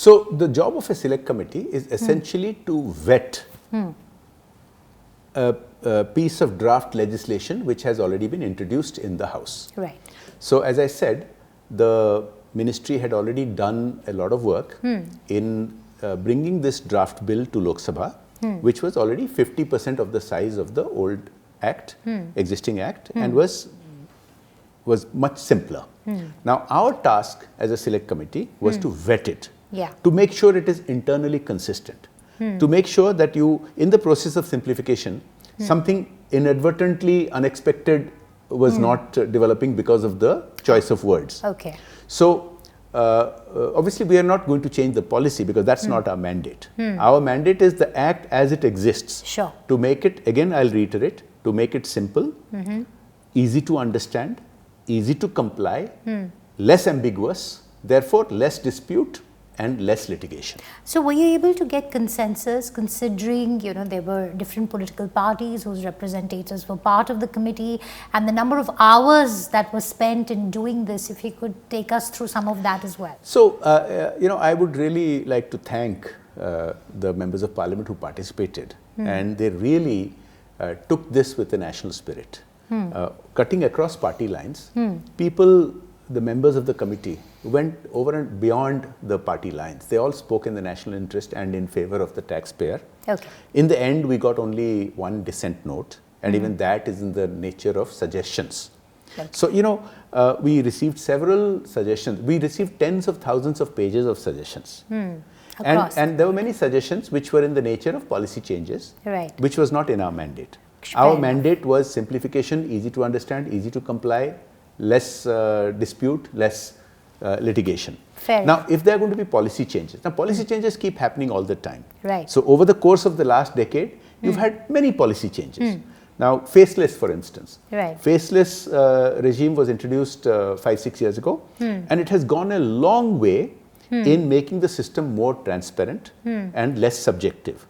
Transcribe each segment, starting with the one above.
So the job of a select committee is essentially to vet a piece of draft legislation which has already been introduced in the House. Right. So as I said, the ministry had already done a lot of work in bringing this draft bill to Lok Sabha, which was already 50% of the size of the old act, existing act, and was much simpler. Now our task as a select committee was to vet it, to make sure it is internally consistent, to make sure that you, in the process of simplification, something inadvertently unexpected was not developing because of the choice of words. Okay. So obviously we are not going to change the policy because that's not our mandate. Our mandate is the act as it exists. Sure. To make it, again I'll reiterate, to make it simple, easy to understand, easy to comply, less ambiguous, therefore less dispute and less litigation. So were you able to get consensus, considering there were different political parties whose representatives were part of the committee, and the number of hours that was spent in doing this? If you could take us through some of that as well. So I would really like to thank the members of parliament who participated, and they really took this with a national spirit. Cutting across party lines, people, the members of the committee, went over and beyond the party lines. They all spoke in the national interest and in favor of the taxpayer. Okay. In the end, we got only one dissent note, and even that is in the nature of suggestions. Okay. So, we received several suggestions. We received tens of thousands of pages of suggestions. And there were many suggestions which were in the nature of policy changes, which was not in our mandate. Our mandate was simplification, easy to understand, easy to comply, less dispute, less litigation. Now, if there are going to be policy changes, now policy changes keep happening all the time. So over the course of the last decade, you've had many policy changes. Now, faceless, for instance. Faceless regime was introduced 5-6 years ago, and it has gone a long way in making the system more transparent and less subjective.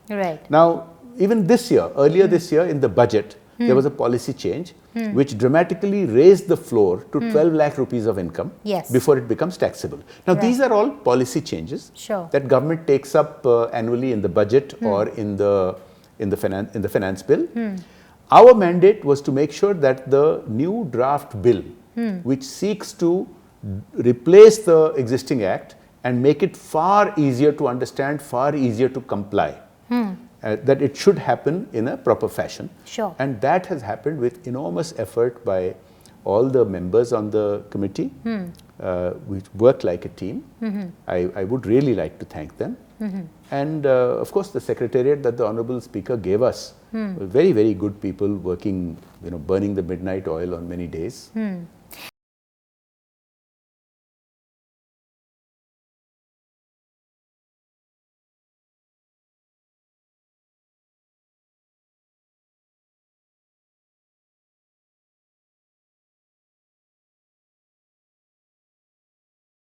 Now, even this year, earlier this year in the budget, there was a policy change which dramatically raised the floor to 12 lakh rupees of income before it becomes taxable. Now, these are all policy changes that government takes up annually in the budget or in the finance bill. Our mandate was to make sure that the new draft bill, which seeks to replace the existing act and make it far easier to understand, far easier to comply, that it should happen in a proper fashion. And that has happened with enormous effort by all the members on the committee. We worked like a team. I would really like to thank them. And of course, the secretariat that the Honorable Speaker gave us, very, very good people working, burning the midnight oil on many days.